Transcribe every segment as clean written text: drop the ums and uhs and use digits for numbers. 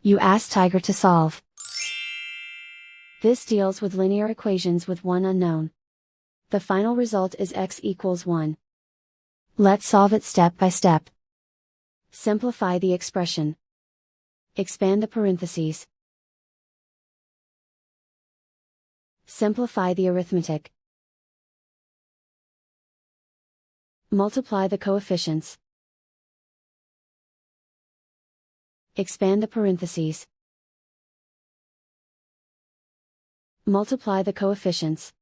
You ask Tiger to solve. This deals with linear equations with one unknown. The final result is x equals 1. Let's solve it step by step. Simplify the expression. Expand the parentheses. Simplify the arithmetic. Multiply the coefficients. Expand the parentheses. Multiply the coefficients.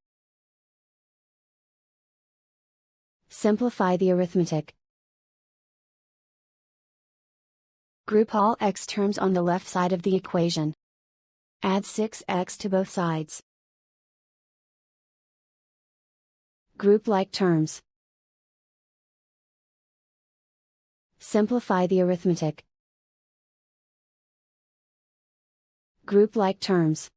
Simplify the arithmetic. Group all x terms on the left side of the equation. Add 6x to both sides. Group like terms. Simplify the arithmetic. Group like terms.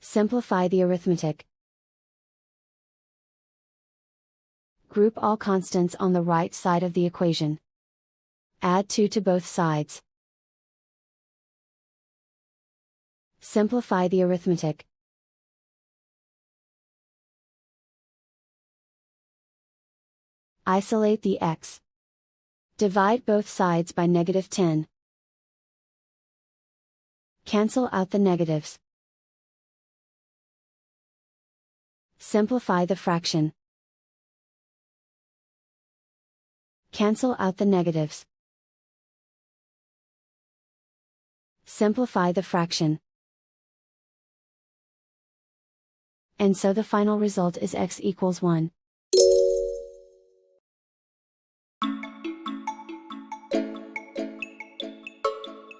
Simplify the arithmetic. Group all constants on the right side of the equation. Add 2 to both sides. Simplify the arithmetic. Isolate the x. Divide both sides by -10. Cancel out the negatives. Simplify the fraction. Cancel out the negatives. Simplify the fraction. And so the final result is x equals 1.